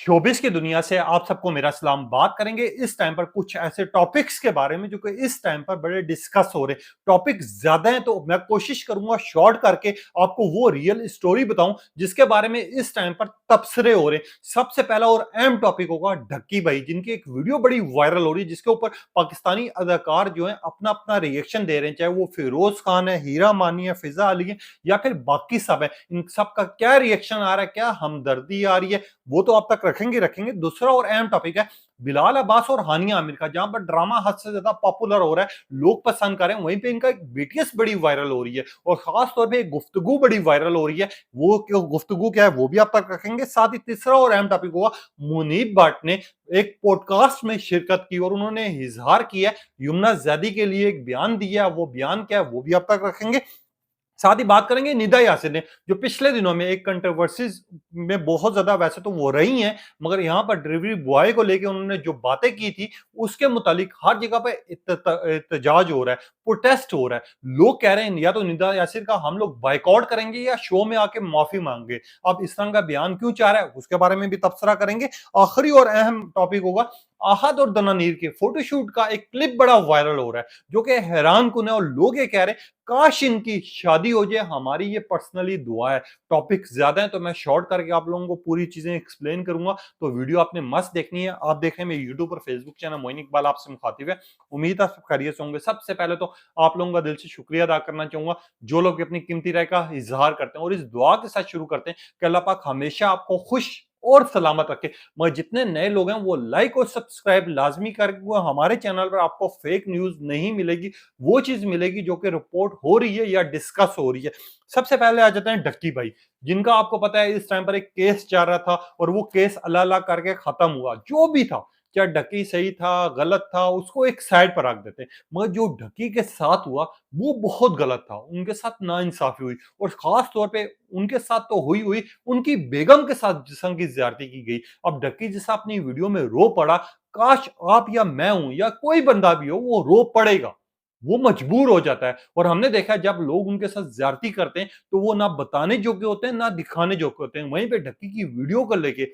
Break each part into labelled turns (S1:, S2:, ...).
S1: Showbiz की दुनिया से आप सबको मेरा सलाम। बात करेंगे इस टाइम पर कुछ ऐसे टॉपिक्स के बारे में जो कि इस टाइम पर बड़े डिस्कस हो रहे। टॉपिक ज्यादा हैं तो मैं कोशिश करूंगा शॉर्ट करके आपको वो रियल स्टोरी बताऊं जिसके बारे में इस टाइम पर तबसरे हो रहे। सबसे पहला और अहम टॉपिक होगा ढक्की भाई, जिनकी एक वीडियो बड़ी वायरल हो रही है जिसके ऊपर पाकिस्तानी अदाकार जो है अपना अपना रिएक्शन दे रहे हैं, चाहे वो फिरोज खान है, हीरा मानी है, फिजा अली है या फिर बाकी सब है। इन सब का क्या रिएक्शन आ रहा है, क्या हमदर्दी आ रही है, वो तो आप तक रखेंगे। दूसरा और अहम टॉपिक है बिलाल अब्बास और हानिया आमिर का, जहां पर ड्रामा हद से ज्यादा पॉपुलर हो रहा है, लोग पसंद कर रहे हैं। वहीं पे इनका एक बीटीएस बड़ी वायरल हो रही है और खास तौर पे एक गुफ्तगू बड़ी वायरल हो रही है। वो क्यों गुफ्तगू क्या है वो भी आप तक रखेंगे। साथ ही तीसरा और अहम टॉपिक होगा मुनीब भट्ट ने एक पॉडकास्ट में शिरकत की और उन्होंने इजहार किया यमुना जैदी के लिए एक बयान दिया। वो बयान क्या है वो भी आप तक रखेंगे। साथ ही बात करेंगे निदा यासिर ने, जो पिछले दिनों में एक कंट्रोवर्सीज में बहुत ज्यादा वैसे तो वो रही हैं, मगर यहाँ पर डिलीवरी बॉय को लेके उन्होंने जो बातें की थी उसके मुतालिक हर जगह पे एहतजाज हो रहा है, प्रोटेस्ट हो रहा है। लोग कह रहे हैं या तो निदा यासिर का हम लोग बाइकआउट करेंगे या शो में आके माफी मांगे। अब इस तरह का बयान क्यों चाह रहा है उसके बारे में भी तबसरा करेंगे। आखिरी और अहम टॉपिक होगा आहद और दनानीर के फोटोशूट का एक क्लिप बड़ा वायरल हो रहा है जो कि हैरान कुन है और लोग ये कह रहे हैं काश इनकी शादी हो जाए। हमारी ये पर्सनली दुआ है। टॉपिक ज्यादा है तो मैं शॉर्ट करके आप लोगों को पूरी चीजें एक्सप्लेन करूंगा, तो वीडियो आपने मस्त देखनी है। आप देख रहे हैं मेरे यूट्यूब और फेसबुक चैनल मोइन इकबाल आपसे मुखातिब है। उम्मीद है सब खैरियत से होंगे। सबसे पहले तो आप लोगों का दिल से शुक्रिया अदा करना चाहूंगा जो लोग अपनी कीमती राय का इजहार करते हैं, और इस दुआ के साथ शुरू करते हैं कि अल्लाह पाक हमेशा आपको खुश और सलामत रखे। मगर जितने नए लोग हैं वो लाइक और सब्सक्राइब लाजमी करेंगे। हमारे चैनल पर आपको फेक न्यूज नहीं मिलेगी, वो चीज मिलेगी जो कि रिपोर्ट हो रही है या डिस्कस हो रही है। सबसे पहले आ जाते हैं ढक्की भाई, जिनका आपको पता है इस टाइम पर एक केस चल रहा था और वो केस अल्लाह अल्लाह करके खत्म हुआ। जो भी था, चाहे ढक्की सही था गलत था उसको एक साइड पर रख देते हैं, मगर जो ढक्की के साथ हुआ वो बहुत गलत था। उनके साथ नाइंसाफी हुई और खास तौर पे उनके साथ तो हुई हुई उनकी बेगम के साथ जिस्म की ज्यादती की गई। अब ढक्की जैसा अपनी वीडियो में रो पड़ा, काश आप या मैं हूं या कोई बंदा भी हो वो रो पड़ेगा, वो मजबूर हो जाता है। और हमने देखा है जब लोग उनके साथ ज्यादती करते हैं तो वो ना बताने जोगे होते हैं ना दिखाने जोगे होते हैं। वहीं पे ढक्की की वीडियो को लेके,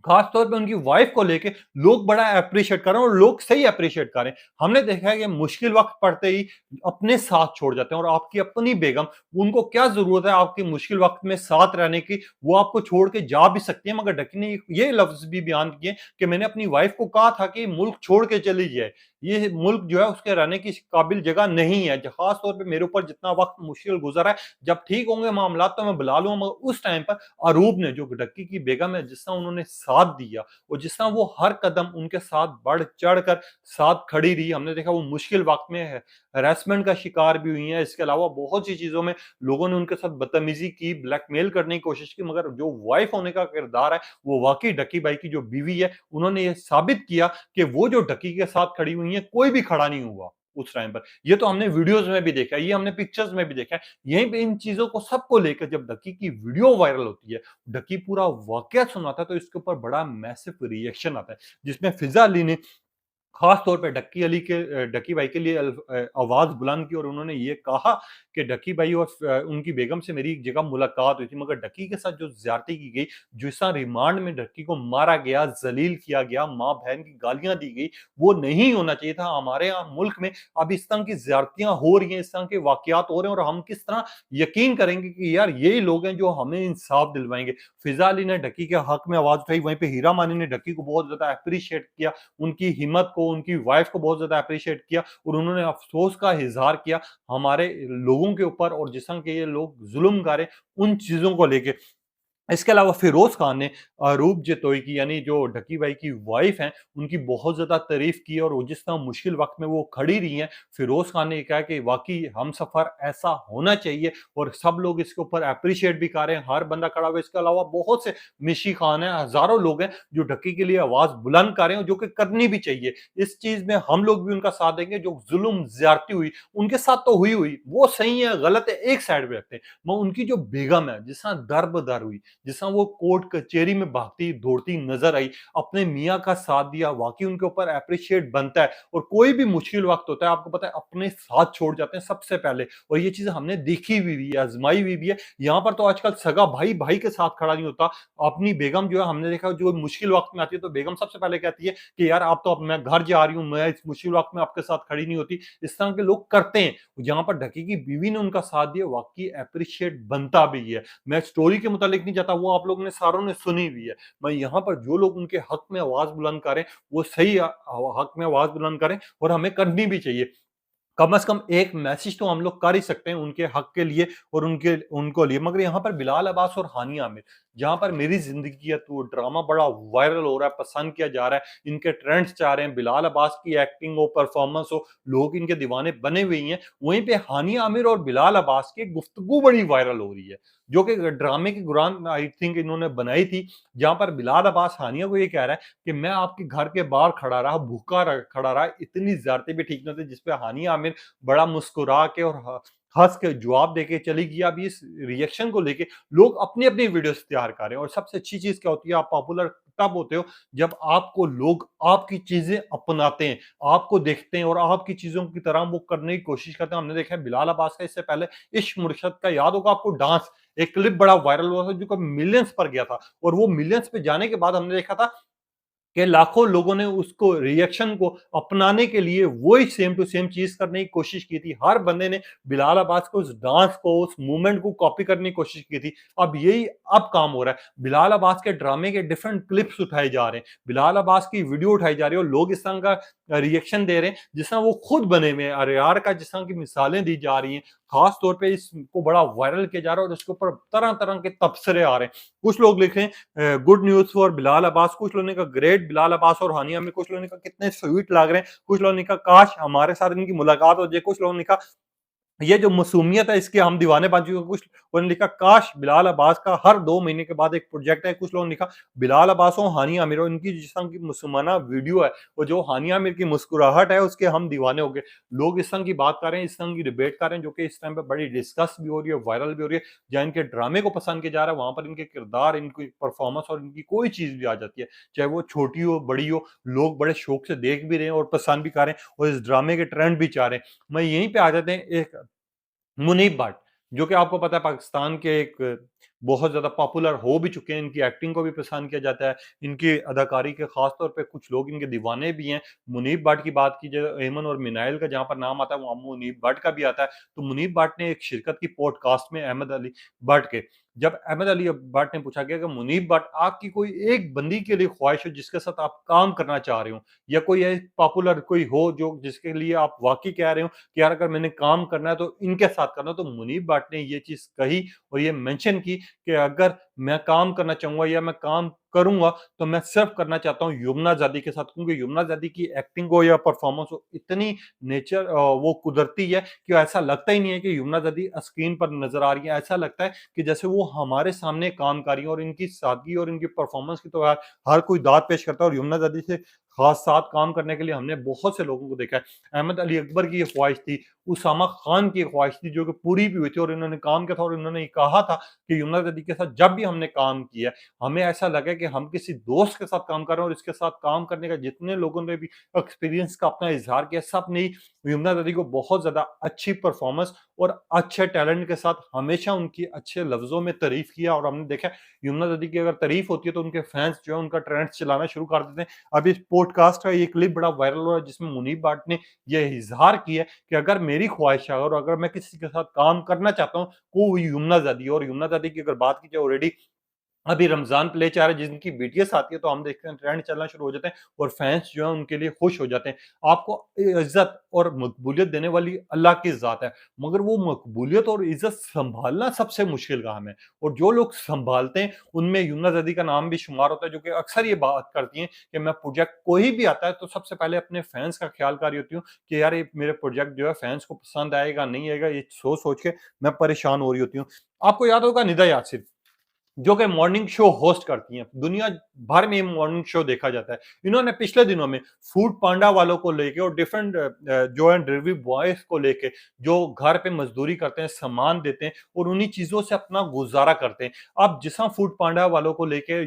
S1: खास तौर पे उनकी वाइफ को लेके लोग बड़ा अप्रिशिएट कर रहे हैं और लोग सही अप्रिशिएट कर रहे हैं। हमने देखा है कि मुश्किल वक्त पड़ते ही अपने साथ छोड़ जाते हैं, और आपकी अपनी बेगम, उनको क्या जरूरत है आपके मुश्किल वक्त में साथ रहने की, वो आपको छोड़ के जा भी सकती है। मगर ढक्की ने ये लफ्ज भी बयान किए कि मैंने अपनी वाइफ को कहा था कि मुल्क छोड़ के चली जाए, ये मुल्क जो है उसके रहने की काबिल जगह नहीं है। खास तौर पर मेरे ऊपर जितना वक्त मुश्किल गुजरा है, जब ठीक होंगे मामला तो मैं बुला लूंगा। मगर उस टाइम पर अरूब ने, जो ढक्की की बेगम है, जिस तरह उन्होंने साथ दिया और जिस तरह वो हर कदम उनके साथ बढ़ चढ़ कर साथ खड़ी रही। हमने देखा वो मुश्किल वक्त में हरासमेंट का शिकार भी हुई है। इसके अलावा बहुत सी चीजों में लोगों ने उनके साथ बदतमीजी की, ब्लैकमेल करने की कोशिश की, मगर जो वाइफ होने का किरदार है वो वाकई ढक्की भाई की जो बीवी है, उन्होंने ये साबित किया कि वो जो ढक्की के साथ खड़ी हुई है कोई भी खड़ा नहीं हुआ उस टाइम पर। ये तो हमने वीडियोस में भी देखा है, ये हमने पिक्चर्स में भी देखा है। यहीं पे इन चीजों को सबको लेकर जब ढक्की की वीडियो वायरल होती है, ढक्की पूरा वाकया सुनाता है, तो इसके ऊपर बड़ा मैसिव रिएक्शन आता है, जिसमें फिजा अली ने खास तौर पे ढक्की भाई के लिए आवाज बुलंद की और उन्होंने ये कहा कि ढक्की भाई और उनकी बेगम से मेरी एक जगह मुलाकात हुई थी, मगर ढक्की के साथ जो ज्यादती की गई, जिस तरह रिमांड में ढक्की को मारा गया, जलील किया गया, माँ बहन की गालियां दी गई, वो नहीं होना चाहिए था। हमारे यहाँ मुल्क में अब इस तरह की ज्यादतियां हो रही हैं, इस तरह के वाकयात हो रहे हैं, और हम किस तरह यकीन करेंगे कि यार यही लोग हैं जो हमें इंसाफ दिलवाएंगे। फिजा अली ने ढक्की के हक में आवाज उठाई, वहीं पे हीरा मानी ने ढक्की को बहुत ज्यादा अप्रिशिएट किया, उनकी हिम्मत को, उनकी वाइफ को बहुत ज्यादा अप्रिशिएट किया, और उन्होंने अफसोस का इजहार किया हमारे लोगों के ऊपर और जिस तरह के ये लोग जुल्म कर रहे उन चीजों को लेके। इसके अलावा फिरोज खान ने अरूप जतोई की, यानी जो ढक्की भाई की वाइफ हैं, उनकी बहुत ज्यादा तारीफ की और वो जिस तरह मुश्किल वक्त में वो खड़ी रही हैं। फिरोज खान ने कहा कि वाकई हम सफर ऐसा होना चाहिए, और सब लोग इसके ऊपर अप्रिशिएट भी कर रहे हैं, हर बंदा खड़ा हुआ। इसके अलावा बहुत से मिशी खान है, हजारों लोग हैं जो ढक्की के लिए आवाज बुलंद कर रहे हैं, जो कि करनी भी चाहिए। इस चीज में हम लोग भी उनका साथ देंगे। जो जुल्म ज्यादती हुई उनके साथ तो हुई हुई, वो सही है गलत है एक साइड पे रखते हैं, मगर उनकी जो बेगम है जिस तरह दर बदर हुई, जिस तरह वो कोर्ट कचहरी में भागती दौड़ती नजर आई, अपने मियाँ का साथ दिया, वाकई उनके ऊपर एप्रिशिएट बनता है। और कोई भी मुश्किल वक्त होता है, आपको पता है, अपने साथ छोड़ जाते हैं सबसे पहले। और ये चीज हमने देखी हुई भी है, आजमाई हुई भी है। यहाँ पर तो आजकल सगा भाई भाई के साथ खड़ा नहीं होता। अपनी बेगम जो है, हमने देखा जो मुश्किल वक्त में आती है तो बेगम सबसे पहले कहती है कि यार आप तो, अब मैं घर जा रही हूँ, मैं इस मुश्किल वक्त में आपके साथ खड़ी नहीं होती। इस तरह के लोग करते हैं। जहां पर ढकी की बीवी ने उनका साथ दिया, वाकई एप्रिशिएट बनता भी है। मैं स्टोरी के मुतालिक नहीं जाता, वो आप लोगों ने सारों ने सुनी हुई है। मैं यहाँ पर जो लोग उनके हक में आवाज बुलंद करें, वो सही हक में आवाज बुलंद करें, और हमें करनी भी चाहिए। कम से कम एक मैसेज तो हम लोग कर ही सकते हैं उनके हक के लिए और उनके उनको लिए। मगर यहाँ पर बिलाल अब्बास और हानिया आमिर, जहां पर मेरी जिंदगी है, तो ड्रामा बड़ा वायरल हो रहा है, पसंद किया जा रहा है, इनके ट्रेंड्स चाह रहे हैं, बिलाल अब्बास की एक्टिंग हो, परफॉर्मेंस हो, लोग इनके दीवाने बने हुए हैं। वहीं पे हानिया आमिर और बिलाल अब्बास की गुफ्तगू बड़ी वायरल हो रही है, जो कि ड्रामे की गुरान आई थिंक इन्होंने बनाई थी। जहां पर बिलाल अब्बास हानिया को ये कह रहा है कि मैं आपके घर के बाहर खड़ा रहा, भूखा खड़ा रहा, इतनी ज्यादती भी ठीक नहीं होती। जिसपे हानिया आमिर बड़ा मुस्कुरा के और हंस के जवाब देके चली गई। अब इस रिएक्शन को लेके लोग अपनी अपनी वीडियोस तैयार कर रहे हैं। और सबसे अच्छी चीज क्या होती है, आप पॉपुलर तब होते हो जब आपको लोग आपकी चीजें अपनाते हैं, आपको देखते हैं और आपकी चीजों की तरह वो करने की कोशिश करते हैं। हमने देखा है बिलाल अब्बास का इससे पहले इश्क मुर्शद का, याद होगा आपको, डांस एक क्लिप बड़ा वायरल हुआ था जो मिलियंस पर गया था। और वो मिलियंस पे जाने के बाद हमने देखा था कि लाखों लोगों ने उसको रिएक्शन को अपनाने के लिए वही सेम टू सेम चीज करने की कोशिश की थी। हर बंदे ने बिलाल अब्बास को, उस डांस को, उस मूवमेंट को कॉपी करने की कोशिश की थी। अब यही अब काम हो रहा है। बिलाल अब्बास के ड्रामे के डिफरेंट क्लिप्स उठाए जा रहे हैं, बिलाल अब्बास की वीडियो उठाई जा रही है और लोग इस तरह का रिएक्शन दे रहे हैं जिस तरह वो खुद बने हुए हैं। अरे यार का जिस तरह की मिसालें दी जा रही हैं, खास तौर पे इसको बड़ा वायरल किया जा रहा है और इसके ऊपर तरह तरह के तबसरे आ रहे हैं। कुछ लोग लिख रहे हैं good news for Bilal Abbas, कुछ लोगों ने कहा ग्रेट बिलाल अब्बास और हानिया में, कुछ लोगों ने कहा कितने स्वीट लग रहे हैं, कुछ लोगों ने कहा काश हमारे साथ इनकी मुलाकात हो जाए, कुछ लोगों ने कहा ये जो मासूमियत है इसके हम दीवाने बन चुके हैं। कुछ लोगों ने लिखा काश बिलाल अब्बास का हर 2 महीने के बाद एक प्रोजेक्ट है। कुछ लोगों ने लिखा बिलाल अब्बास और हानिया आमिर और इनकी जिस तरह की मुसलमाना वीडियो है, वो जो हानिया आमिर की मुस्कुराहट है उसके हम दीवाने हो गए। लोग इस तरह की बात कर रहे हैं, इस तरह की डिबेट कर रहे हैं, जो कि इस टाइम पे बड़ी डिस्कस भी हो रही है, वायरल भी हो रही है। जहाँ इनके ड्रामे को पसंद किया जा रहा है, वहां पर इनके किरदार, इनकी परफॉर्मेंस और इनकी कोई चीज भी आ जाती है, चाहे वो छोटी हो बड़ी हो। लोग बड़े शौक से देख भी रहे हैं और पसंद भी कर रहे हैं और इस ड्रामे के ट्रेंड भी चाह रहे हैं। मैं यहीं पे आ जाते हैं एक मुनीब भट्ट, जो कि आपको पता है पाकिस्तान के एक बहुत ज़्यादा पॉपुलर हो भी चुके हैं, इनकी एक्टिंग को भी पसंद किया जाता है, इनकी अदाकारी के ख़ास तौर पे कुछ लोग इनके दीवाने भी हैं। मुनीब भट्ट की बात की जाए, एमन और मिनाइल का जहाँ पर नाम आता है, वहाँ मुनीब भट्ट का भी आता है। तो मुनीब भट्ट ने एक शिरकत की पॉडकास्ट में अहमद अली भट्ट के, जब अहमद अली भट्ट ने पूछा गया कि मुनीब भट्ट, आपकी कोई एक बंदी के लिए ख्वाहिश हो जिसके साथ आप काम करना चाह रहे हो, या कोई एक पॉपुलर कोई हो जो जिसके लिए आप वाकई कह रहे हो कि यार अगर मैंने काम करना है तो इनके साथ करना। तो मुनीब भट्ट ने ये चीज कही और ये मेंशन की कि अगर मैं काम करना चाहूंगा या मैं काम करूंगा तो मैं सिर्फ करना चाहता हूँ युमना जादी के साथ, क्योंकि युमना जादी की एक्टिंग हो या परफॉर्मेंस हो, इतनी नेचर वो कुदरती है कि ऐसा लगता ही नहीं है कि युमना जादी स्क्रीन पर नजर आ रही है। ऐसा लगता है कि जैसे वो हमारे सामने काम कर रही है। और इनकी सादगी और इनकी परफॉर्मेंस की तो यार हर कोई दाद पेश करता है। और युमना जादी से खास साथ काम करने के लिए हमने बहुत से लोगों को देखा है। अहमद अली अकबर की ये ख्वाहिश थी, उसामा खान की ख्वाहिश थी, जो कि पूरी भी हुई थी और इन्होंने काम किया था। और इन्होंने ये कहा था कि यमुना दीदी के साथ जब भी हमने काम किया, हमें ऐसा लगा कि हम किसी दोस्त के साथ काम कर रहे हैं। और इसके साथ काम करने का जितने लोगों ने भी एक्सपीरियंस का अपना इजहार किया, सब ने यमुना दीदी को बहुत ज्यादा अच्छी परफॉर्मेंस और अच्छे टैलेंट के साथ हमेशा उनकी अच्छे लफ्जों में तारीफ किया। और हमने देखा यमुना दीदी की अगर तारीफ होती है तो उनके फैंस जो है उनका ट्रेंड चलाना शुरू कर देते हैं। अब इस पॉडकास्ट का ये क्लिप बड़ा वायरल हुआ है जिसमें मुनीब भट्ट ने यह इजहार किया कि अगर मेरी ख्वाहिश है और अगर मैं किसी के साथ काम करना चाहता हूँ, वो यमुना जादी। और यमुना जादी की अगर बात की जाए, ऑलरेडी अभी रमजान प्ले चाह रहे जिनकी बीटीएस आती है तो हम देखते हैं ट्रेंड चलना शुरू हो जाते हैं और फैंस जो है उनके लिए खुश हो जाते हैं। आपको इज्जत और मकबूलियत देने वाली अल्लाह की जात है, मगर वो मकबूलियत और इज्जत संभालना सबसे मुश्किल काम है। और जो लोग संभालते हैं उनमें यमुना जदी का नाम भी शुमार होता है, जो कि अक्सर ये बात करती हैं कि मैं प्रोजेक्ट कोई भी आता है तो सबसे पहले अपने फैंस का ख्याल कर रही होती हूँ कि यार ये मेरे प्रोजेक्ट जो है फैंस को पसंद आएगा नहीं आएगा, ये सोच सोच के मैं परेशान हो रही होती हूँ। आपको याद होगा निदा यासिर, जो कि मॉर्निंग शो होस्ट करती हैं। दुनिया भर में ये मॉर्निंग शो देखा जाता है। इन्होंने पिछले दिनों में फूड पांडा वालों को लेके और डिफरेंट जो है डिलीवरी बॉयज़ को लेके, जो घर पे मज़दूरी करते हैं, सामान देते हैं और उन्हीं चीज़ों से अपना गुज़ारा करते हैं। अब जिस तरह फूड पांडा वालों को लेके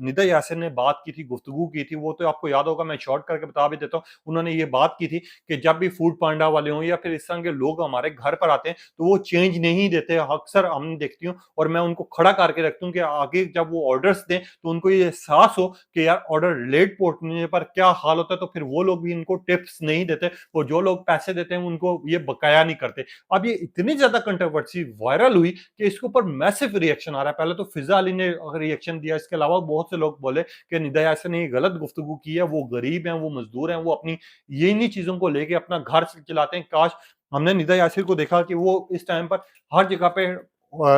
S1: निदा यासिर ने बात की थी, गुफ्तगू की थी, वो तो आपको याद होगा, मैं शॉर्ट करके बता भी देता हूँ। उन्होंने ये बात की थी कि जब भी फूड पांडा वाले हों या फिर इस तरह के लोग हमारे घर पर आते हैं, तो वो चेंज नहीं देते। अक्सर हम देखती हूँ और मैं उनको खड़ा करके रखती हूँ कि आगे जब वो ऑर्डर्स दें तो उनको ये एहसास हो कि यार ऑर्डर लेट पहुंचने पर क्या हाल होता है, तो फिर वो लोग भी इनको टिप्स नहीं देते और जो लोग पैसे देते हैं उनको ये बकाया नहीं करते। अब ये इतनी ज्यादा कंट्रोवर्सी वायरल हुई कि इसके ऊपर मैसिव रिएक्शन आ रहा है। पहले तो फिजा अली ने रिएक्शन दिया, इसके अलावा बहुत से लोग बोले कि निदा यासिर ने ये गलत गुफ्तगू की है, वो गरीब हैं, वो मजदूर हैं, वो अपनी ये इन्हीं चीजों को लेके अपना घर चलाते हैं। काश हमने निदा यासिर को देखा कि वो इस टाइम पर हर जगह पे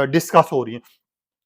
S1: डिस्कस हो रही है।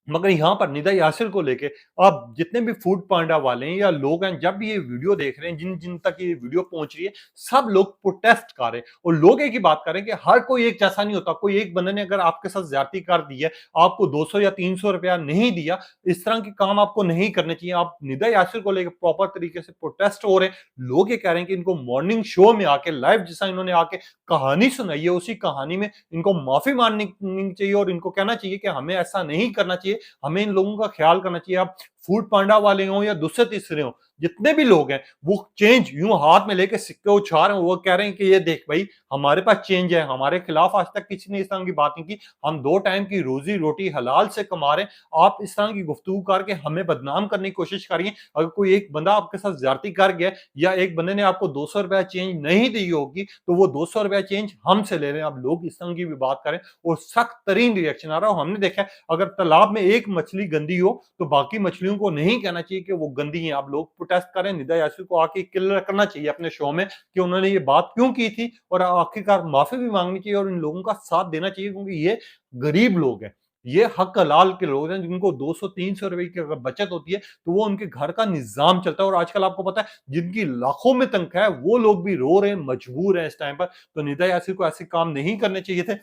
S1: मगर यहाँ पर निदा यासिर को लेके आप जितने भी फूड पांडा वाले हैं या लोग हैं, जब भी ये वीडियो देख रहे हैं, जिन जिन तक ये वीडियो पहुंच रही है, सब लोग प्रोटेस्ट कर रहे हैं और लोग एक ही बात कर रहे हैं कि हर कोई एक जैसा नहीं होता। कोई एक बंदे ने अगर आपके साथ ज्यादती कर दी है, आपको 200 या 300 रुपया नहीं दिया, इस तरह के काम आपको नहीं करने चाहिए। आप निदा यासिर को लेकर प्रॉपर तरीके से प्रोटेस्ट हो रहे हैं। लोग ये कह रहे हैं कि इनको मॉर्निंग शो में आके लाइव जैसा इन्होंने आके कहानी सुनाई है, उसी कहानी में इनको माफी मांगनी चाहिए और इनको कहना चाहिए कि हमें ऐसा नहीं करना चाहिए, हमें इन लोगों का ख्याल करना चाहिए। आप फूड पांडा वाले हों या दूसरे तीसरे हों, जितने भी लोग हैं, वो चेंज यूं हाथ में लेके सिक्के उछाल रहे हैं। वो कह रहे हैं कि ये देख भाई, हमारे पास चेंज है, हमारे खिलाफ आज तक किसी ने इस तरह की बात नहीं की, हम 2 टाइम की रोजी रोटी हलाल से कमा रहे हैं। आप इस तरह की गुफ्तगू करके हमें बदनाम करने की कोशिश करिए। अगर कोई एक बंदा आपके साथ ज्यादती कर गया या एक बंदे ने आपको 200 रुपया चेंज नहीं दी होगी, तो वो 200 रुपया चेंज हमसे ले रहे हैं। अब लोग इस तरह की भी बात करें और सख्त तरीन रिएक्शन आ रहा है। हमने देखा है, अगर तालाब में एक मछली गंदी हो तो बाकी मछलियों को नहीं कहना चाहिए कि वो गंदी है। आप लोग प्रोटेस्ट करें, निदा यासिर को आके क्लियर करना चाहिए अपने शो में कि उन्होंने ये बात क्यों की थी और आखिरकार माफी भी मांगनी चाहिए और इन लोगों का साथ देना चाहिए, क्योंकि ये गरीब लोग हैं, ये हक हलाल के लोग हैं, जिनको 200-300 रुपए की अगर बचत होती है तो वो उनके घर का निजाम चलता है। और आजकल आपको पता है, जिनकी लाखों में तनख्वाह है, वो लोग भी रो रहे हैं, मजबूर हैं इस टाइम पर। तो निदा यासिर को ऐसे काम नहीं करने चाहिए थे,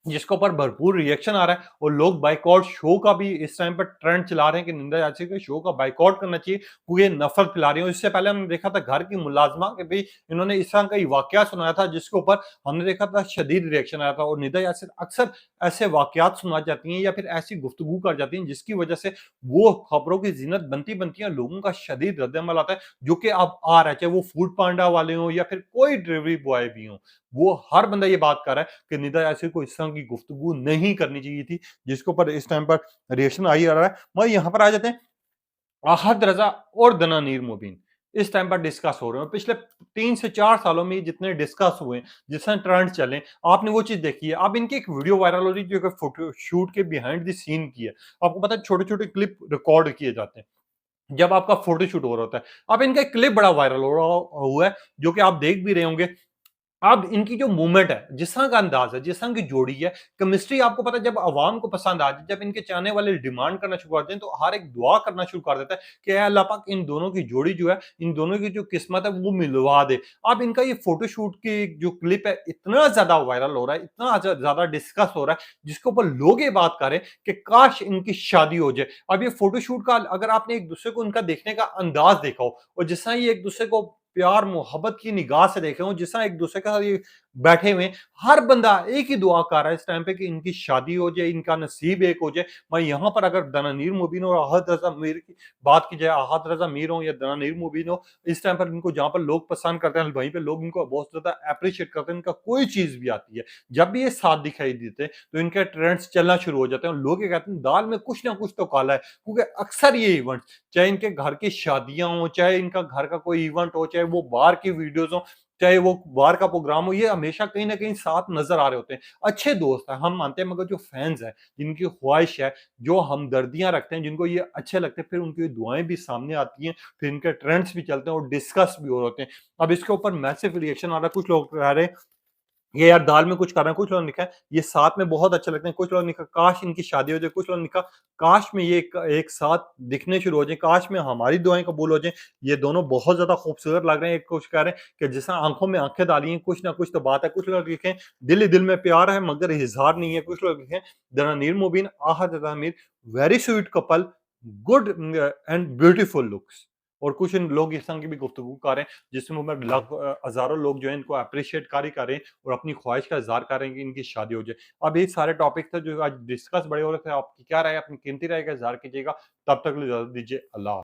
S1: जिसके ऊपर भरपूर रिएक्शन आ रहा है और लोग बाइकआउट शो का भी इस टाइम पर ट्रेंड चला रहे हैं कि निंदा याची के शो का बाइकआउट करना चाहिए, क्योंकि ये नफरत फैला रही है। इससे पहले हमने देखा था घर की मुलाजमा के भी इन्होंने इस तरह का ही वाकया सुनाया था, जिसके ऊपर हमने देखा था शदीद रिएक्शन आया था। और निदा यासिर अक्सर ऐसे वाकयात सुना जाती हैं या फिर ऐसी गुफ्तगू कर जाती हैं जिसकी वजह से वो खबरों की जीनत बनती बनती है, लोगों का शदीद रद्द-ए-अमल आता है, जो कि अब आ रहा है, चाहे वो फूड पांडा वाले हों या फिर कोई डिलीवरी बॉय भी हों। वो हर बंदा ये बात कर रहा है कि निदा यासिर को इस तरह की गुफ्तगू नहीं करनी चाहिए थी, जिसके ऊपर इस टाइम पर रिएक्शन आ ही आ रहा है। मगर यहाँ पर आ जाते हैं, आहद रजा और दनानीर मुबीन इस टाइम पर डिस्कस हो रहे हैं। पिछले 3 से 4 सालों में जितने डिस्कस हुए, जिस तरह ट्रेंड चले, आपने वो चीज़ देखी है। अब इनकी एक वीडियो वायरल हो रही है जो कि फोटो शूट के बिहाइंड द सीन की है। आपको पता है, छोटे-छोटे क्लिप रिकॉर्ड किए जाते हैं, जब आपका फोटो शूट हो रहा होता है। अब इनका एक क्लिप बड़ा वायरल हो रहा हुआ है, जो कि आप देख भी रहे होंगे। अब इनकी जो मूवमेंट है, जिस तरह का अंदाज है, जिस तरह की जोड़ी है, केमिस्ट्री आपको पता है, जब अवाम को पसंद आ जाए, जब इनके चाहने वाले डिमांड करना शुरू कर दें, तो हर एक दुआ करना शुरू कर देता है कि ऐ अल्लाह पाक इन दोनों की जोड़ी जो है, इन दोनों की जो किस्मत है वो मिलवा दे। अब इनका ये फोटोशूट की जो क्लिप है, इतना ज्यादा वायरल हो रहा है, इतना ज्यादा डिस्कस हो रहा है, जिसके ऊपर लोग ये बात कर रहे हैं कि काश इनकी शादी हो जाए। अब ये फोटोशूट का अगर आपने एक दूसरे को इनका देखने का अंदाज देखा हो और जिस तरह ये एक दूसरे को प्यार मोहब्बत की निगाह से देखे हो, जिस तरह एक दूसरे के साथ ये बैठे हुए हैं, हर बंदा एक ही दुआ कर रहा है इस टाइम पे कि इनकी शादी हो जाए, इनका नसीब एक हो जाए। मैं यहाँ पर अगर दनानीर मुबीन और आहद रजा मीर की बात की जाए, आहद रजा मीर हो या दनानीर मुबीन हो, इस टाइम पर इनको जहाँ पर लोग पसंद करते हैं, वहीं पे लोग इनको बहुत ज्यादा अप्रिशिएट करते हैं। इनका कोई चीज भी आती है, जब भी ये साथ दिखाई देते हैं तो इनके ट्रेंड्स चलना शुरू हो जाते हैं और लोग ये कहते हैं दाल में कुछ ना कुछ तो काला है, क्योंकि अक्सर ये इवेंट, चाहे इनके घर की शादियां हो, चाहे इनका घर का कोई इवेंट हो, चाहे वो बाहर की वीडियोस हो, चाहे वो बाहर का प्रोग्राम हो, ये हमेशा कहीं न कहीं साथ नज़र आ रहे होते हैं। अच्छे दोस्त हैं, हम मानते हैं, मगर जो फैन्स हैं, जिनकी ख्वाहिश है, जो हमदर्दियाँ रखते हैं, जिनको ये अच्छे लगते हैं, फिर उनकी दुआएँ भी सामने आती हैं, फिर इनके ट्रेंड्स भी चलते हैं और डिस्कस भी हो रहे होते हैं। अब इसके ऊपर मैसिव रिएक्शन आ रहा है, कुछ लोग कह रहे हैं ये यार दाल में कुछ कर रहे हैं, कुछ लोगों ने लिखा है ये साथ में बहुत अच्छे लगते हैं, कुछ लोगों ने लिखा काश इनकी शादी हो जाए, कुछ लोगों ने लिखा काश में ये एक साथ दिखने शुरू हो जाएँ, काश में हमारी दुआएँ कबूल हो जाएँ। ये दोनों बहुत ज़्यादा खूबसूरत लग रहे हैं, कुछ कह रहे हैं कि जैसे आँखों में आँखें डाली हैं, कुछ ना कुछ तो बात है। कुछ लोग लिखे हैं दिल ही दिल में प्यार है मगर इज़हार नहीं है। कुछ लोग लिखे हैं दनानीर मुबीन आहत तमीर very sweet couple good and beautiful looks. और कुछ लोग इस तरह की भी गुफ्तगू कर रहे हैं जिसमें हज़ारों लोग जो है इनको एप्रिशिएट कार्य कर रहे हैं और अपनी ख्वाहिश का इज़हार कर रहे हैं कि इनकी शादी हो जाए। अब ये सारे टॉपिक थे जो आज डिस्कस बड़े हो रहे थे। आपकी क्या राय है? अपनी कीमती राय का इज़हार कीजिएगा। तब तक के लिए इजाज़त दीजिए। अल्लाह